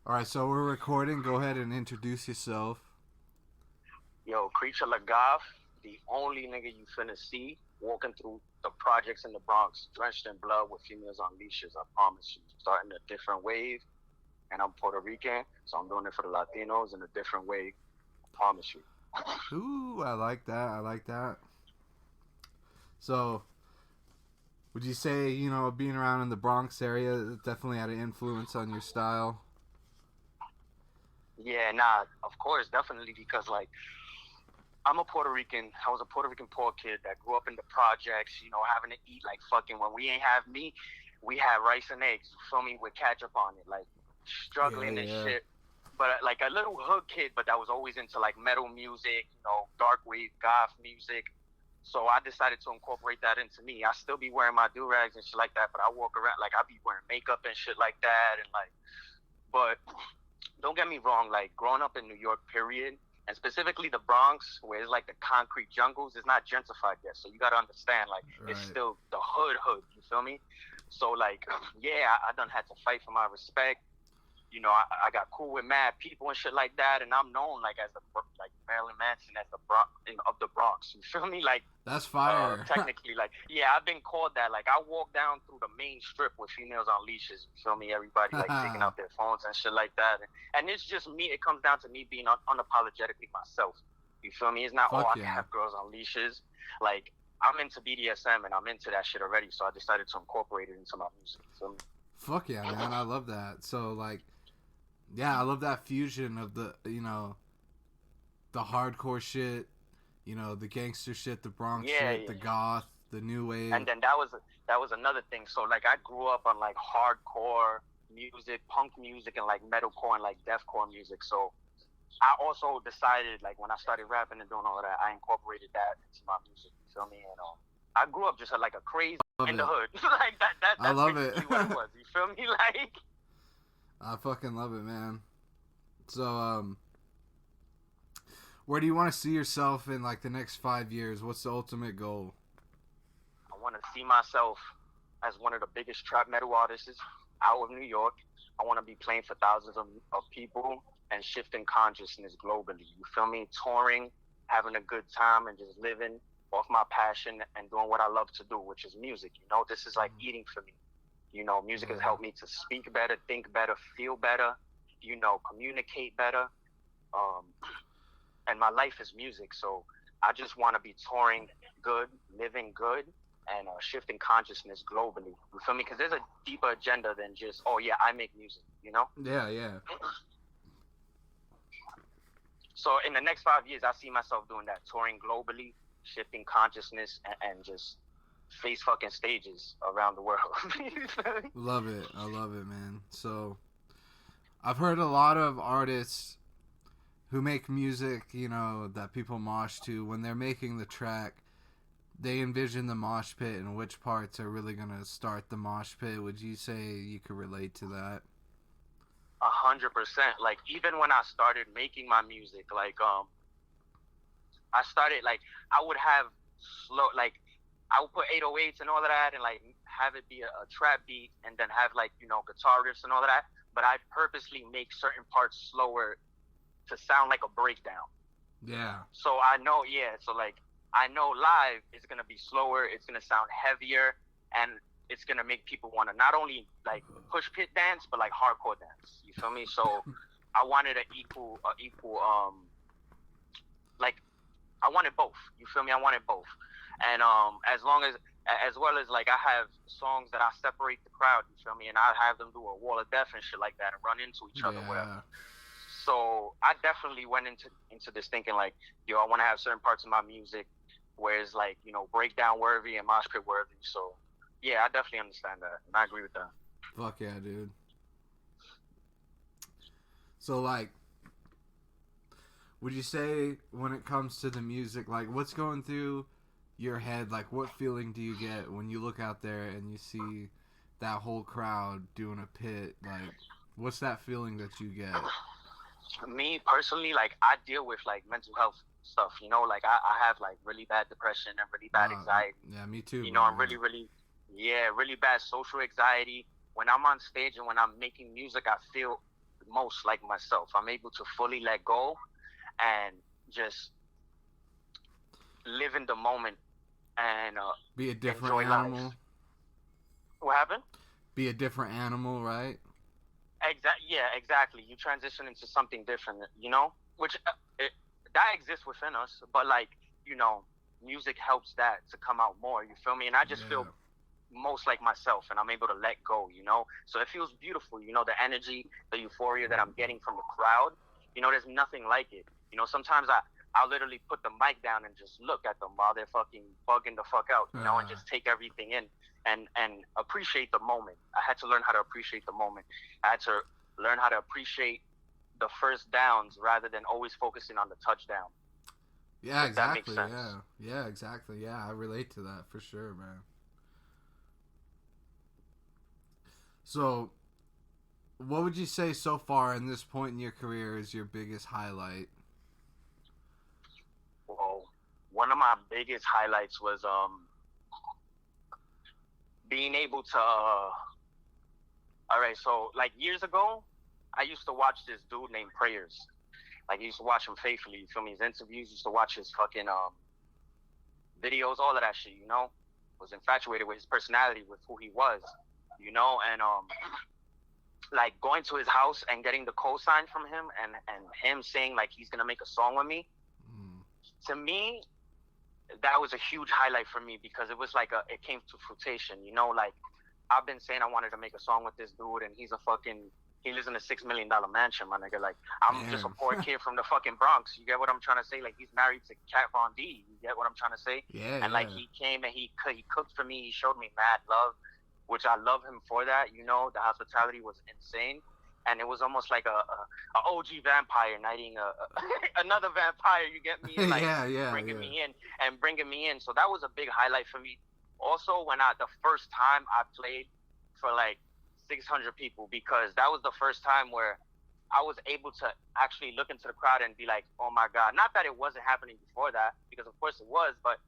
All right, so we're recording. Go ahead and introduce yourself. Yo, Kreaturelagoth, the only nigga you finna see walking through the projects in the Bronx, drenched in blood with females on leashes. I promise you. Starting a different wave, and I'm Puerto Rican, so I'm doing it for the Latinos in a different way. I promise you. Ooh, I like that. I like that. So, would you say, being around in the Bronx area definitely had an influence on your style? Yeah, nah, of course, definitely, because like I'm a Puerto Rican. I was a Puerto Rican poor kid that grew up in the projects, having to eat like fucking when we ain't have meat, we had rice and eggs, you feel me, with ketchup on it, like Yeah, struggling and yeah. shit. But like a little hood kid, but that was always into like metal music, dark wave, goth music. So I decided to incorporate that into me. I still be wearing my do-rags and shit like that, but I walk around like I be wearing makeup and shit like that, and like, but don't get me wrong, like growing up in New York, period, and specifically the Bronx, where it's like the concrete jungles, it's not gentrified yet. So you got to understand, like, it's Right. still the hood, you feel me? So, like, yeah, I done had to fight for my respect. I got cool with mad people and shit like that, and I'm known like as the like Marilyn Manson as the Bronx of the Bronx. You feel me? Like That's fire. technically, like, yeah, I've been called that. Like, I walk down through the main strip with females on leashes. You feel me? Everybody like taking out their phones and shit like that, and it's just me. It comes down to me being unapologetically myself. You feel me? It's not Fuck I can yeah. have girls on leashes. Like, I'm into BDSM and I'm into that shit already, so I decided to incorporate it into my music. You feel me? Fuck yeah, man. I love that. So, like, yeah, I love that fusion of the hardcore shit, the gangster shit, the Bronx Yeah, shit, yeah. the goth, the new wave. And then that was another thing. So like I grew up on like hardcore music, punk music, and like metalcore and like deathcore music. So I also decided like when I started rapping and doing all that, I incorporated that into my music. You feel me? And I grew up just like a crazy Love in the it. hood. Like I that's love it. basically what it was. You feel me? Like I fucking love it, man. So, where do you want to see yourself in like the next 5 years? What's the ultimate goal? I want to see myself as one of the biggest trap metal artists out of New York. I want to be playing for thousands of people and shifting consciousness globally. You feel me? Touring, having a good time, and just living off my passion and doing what I love to do, which is music. This is like eating for me. Music has helped me to speak better, think better, feel better, communicate better. Um, and my life is music. So I just want to be touring good, living good, and shifting consciousness globally. You feel me? Because there's a deeper agenda than just, oh yeah, I make music. Yeah, yeah. So in the next 5 years, I see myself doing that, touring globally, shifting consciousness, and just face fucking stages around the world. Love it. I love it, man. So, I've heard a lot of artists who make music, that people mosh to. When they're making the track, they envision the mosh pit and which parts are really gonna start the mosh pit. Would you say you could relate to that? 100%. Like even when I started making my music, like I started like I would have slow like I would put 808s and all of that, and like have it be a trap beat, and then have like guitar riffs and all of that. But I purposely make certain parts slower to sound like a breakdown. Yeah. So I know, yeah. So like I know live it's gonna be slower. It's gonna sound heavier, and it's gonna make people want to not only like push pit dance, but like hardcore dance. You feel me? So I wanted equal like I wanted both. You feel me? I wanted both, and as well as like I have songs that I separate the crowd. You feel me? And I have them do a wall of death and shit like that, and run into each other, whatever. So I definitely went into this thinking like, I want to have certain parts of my music where it's like, breakdown worthy and mosh pit worthy. So yeah, I definitely understand that, and I agree with that. Fuck yeah, dude. So, like, would you say when it comes to the music, like, what's going through your head? Like, what feeling do you get when you look out there and you see that whole crowd doing a pit? Like, what's that feeling that you get? Me personally, like I deal with like mental health stuff, like I have like really bad depression and really bad anxiety. Yeah, me too. I'm really bad social anxiety. When I'm on stage and when I'm making music, I feel most like myself. I'm able to fully let go and just live in the moment and Be a different enjoy animal. life. What happened? Be a different animal, right? Yeah, exactly. You transition into something different, you know, which that exists within us, but like, you know, music helps that to come out more. You feel me? And I just feel Yeah. most like myself, and I'm able to let go, you know. So it feels beautiful, you know, the energy, the euphoria that I'm getting from the crowd. You know, there's nothing like it. You know, sometimes I'll literally put the mic down and just look at them while they're fucking bugging the fuck out, you know, and just take everything in and appreciate the moment. I had to learn how to appreciate the moment. I had to learn how to appreciate the first downs rather than always focusing on the touchdown. Yeah, If that makes exactly. sense. Yeah, exactly. Yeah, I relate to that for sure, man. So, what would you say so far in this point in your career is your biggest highlight? Well, one of my biggest highlights was being able to all right, so like years ago, I used to watch this dude named Prayers. Like I used to watch him faithfully. You feel me? His interviews, used to watch his fucking videos, all of that shit. You know, was infatuated with his personality, with who he was. You know, and like going to his house and getting the cosign from him, and him saying like he's gonna make a song with me. Mm. To me, that was a huge highlight for me because it was like it came to fruition. You know, like I've been saying I wanted to make a song with this dude, and he lives in a $6 million mansion, my nigga. Like I'm just a Damn. poor kid from the fucking Bronx. You get what I'm trying to say? Like he's married to Kat Von D. You get what I'm trying to say? Yeah, And like yeah. he came and he cooked for me. He showed me mad love, which I love him for that. You know, the hospitality was insane. And it was almost like a OG vampire knighting another vampire. You get me? Like Yeah, bringing me in and bringing me in. So that was a big highlight for me. Also, when the first time I played for like 600 people, because that was the first time where I was able to actually look into the crowd and be like, oh my God. Not that it wasn't happening before that, because of course it was, but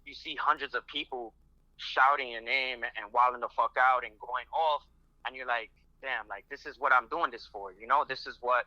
you see hundreds of people shouting your name and wilding the fuck out and going off, and you're like, damn, like this is what I'm doing this for, you know? This is what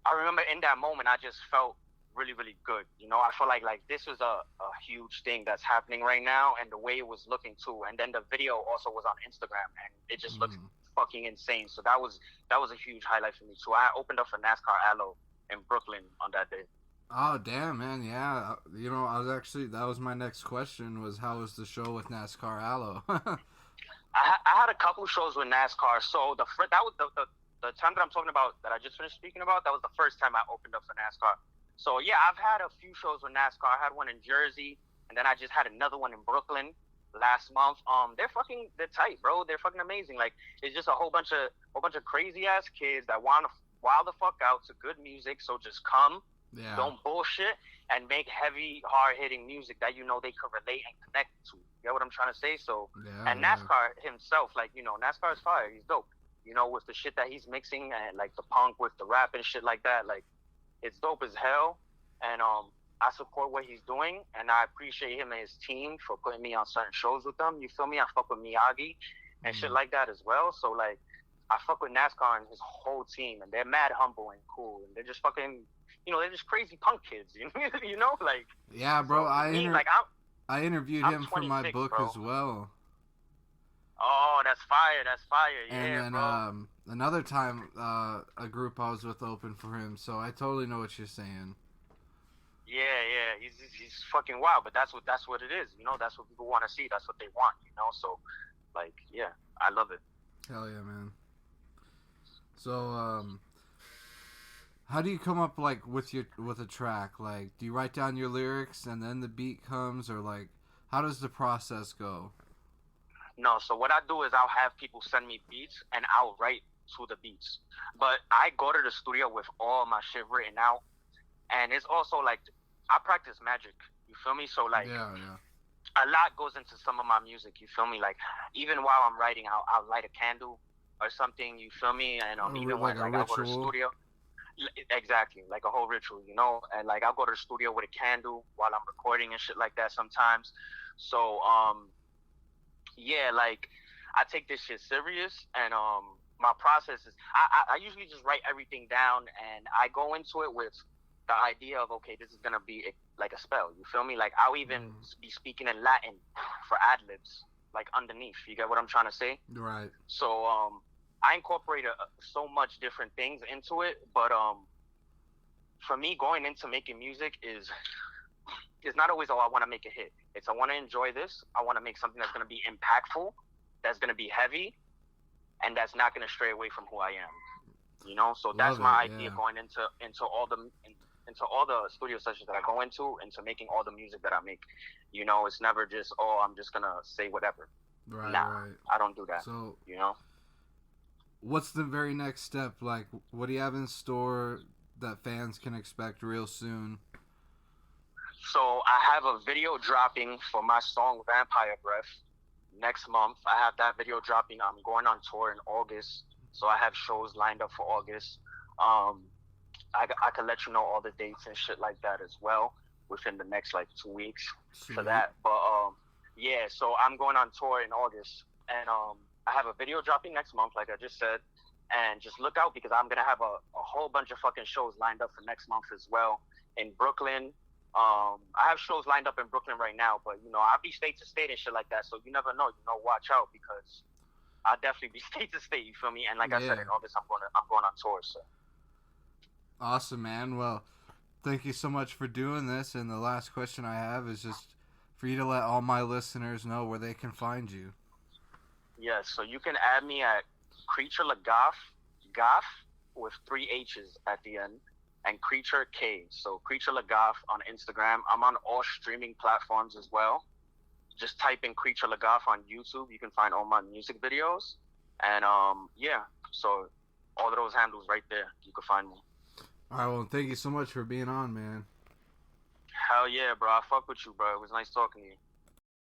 I remember in that moment. I just felt really, really good. You know, I felt like this was a huge thing that's happening right now, and the way it was looking too. And then the video also was on Instagram, and it just looked fucking insane. So that was a huge highlight for me too. I opened up for NASCAR Allo in Brooklyn on that day. Oh damn, man! Yeah, you know, that was my next question was how was the show with NASCAR Allo? I had a couple shows with NASCAR. So that was the time that I'm talking about that I just finished speaking about. That was the first time I opened up for NASCAR. So yeah, I've had a few shows with NASCAR. I had one in Jersey, and then I just had another one in Brooklyn last month. They're tight, bro. They're fucking amazing. Like it's just a whole bunch of crazy ass kids that want to wild the fuck out to good music. So just come, Yeah. don't bullshit, and make heavy, hard hitting music that you know they can relate and connect to. You know what I'm trying to say? So Yeah, and NASCAR himself, like, you know, NASCAR is fire. He's dope. You know, with the shit that he's mixing and like the punk with the rap and shit like that, like it's dope as hell. And I support what he's doing, and I appreciate him and his team for putting me on certain shows with them. You feel me? I fuck with Miyagi and shit like that as well. So like, I fuck with NASCAR and his whole team, and they're mad humble and cool, and they're just fucking, you know, they're just crazy punk kids. You know, like. Yeah, bro. So I interviewed I'm him for my 26, book bro. as well. Oh, that's fire! That's fire! Yeah, And then bro. another time, a group I was with opened for him, so I totally know what you're saying. Yeah. He's fucking wild, but that's what it is. You know, that's what people want to see. That's what they want. You know, so like, yeah, I love it. Hell yeah, man. So how do you come up like with a track? Like, do you write down your lyrics and then the beat comes, or like, how does the process go? No, so what I do is I'll have people send me beats and I'll write to the beats. But I go to the studio with all my shit written out, and it's also like I practice magic. You feel me? So like, Yeah. a lot goes into some of my music. You feel me? Like even while I'm writing, I'll light a candle or something. You feel me? And even when like I'll go to the studio. Exactly, like a whole ritual, you know, and like I'll go to the studio with a candle while I'm recording and shit like that sometimes. So yeah, like I take this shit serious, and my process is I usually just write everything down, and I go into it with the idea of, okay, this is gonna be like a spell. You feel me? Like I'll even be speaking in Latin for ad libs, like underneath. You get what I'm trying to say? Right. So I incorporate so much different things into it, but for me, going into making music is not always, oh, I want to make a hit. It's, I want to enjoy this. I want to make something that's going to be impactful, that's going to be heavy, and that's not going to stray away from who I am. You know, so that's my idea going into all the studio sessions that I go into making all the music that I make. You know, it's never just, oh, I'm just gonna say whatever. Right. Nah, right. I don't do that. So, you know, what's the very next step? Like, what do you have in store that fans can expect real soon? So I have a video dropping for my song Vampire Breath next month. I have that video dropping. I'm going on tour in August, so I have shows lined up for August. I can let you know all the dates and shit like that as well within the next like 2 weeks. Sweet. For that. But yeah, so I'm going on tour in August, and I have a video dropping next month, like I just said, and just look out because I'm gonna have a whole bunch of fucking shows lined up for next month as well in Brooklyn. I have shows lined up in Brooklyn right now, but you know, I'll be state to state and shit like that, so you never know. You know, watch out because I'll definitely be state to state. You feel me? And like I said, in August I'm going on tour. So awesome, man. Well, thank you so much for doing this. And the last question I have is just for you to let all my listeners know where they can find you. Yes, so you can add me at Kreaturelagoth, Goth with 3 H's at the end, and Creature K. So Kreaturelagoth on Instagram. I'm on all streaming platforms as well. Just type in Kreaturelagoth on YouTube. You can find all my music videos. And yeah, so all of those handles right there. You can find me. All right, well, thank you so much for being on, man. Hell yeah, bro. I fuck with you, bro. It was nice talking to you.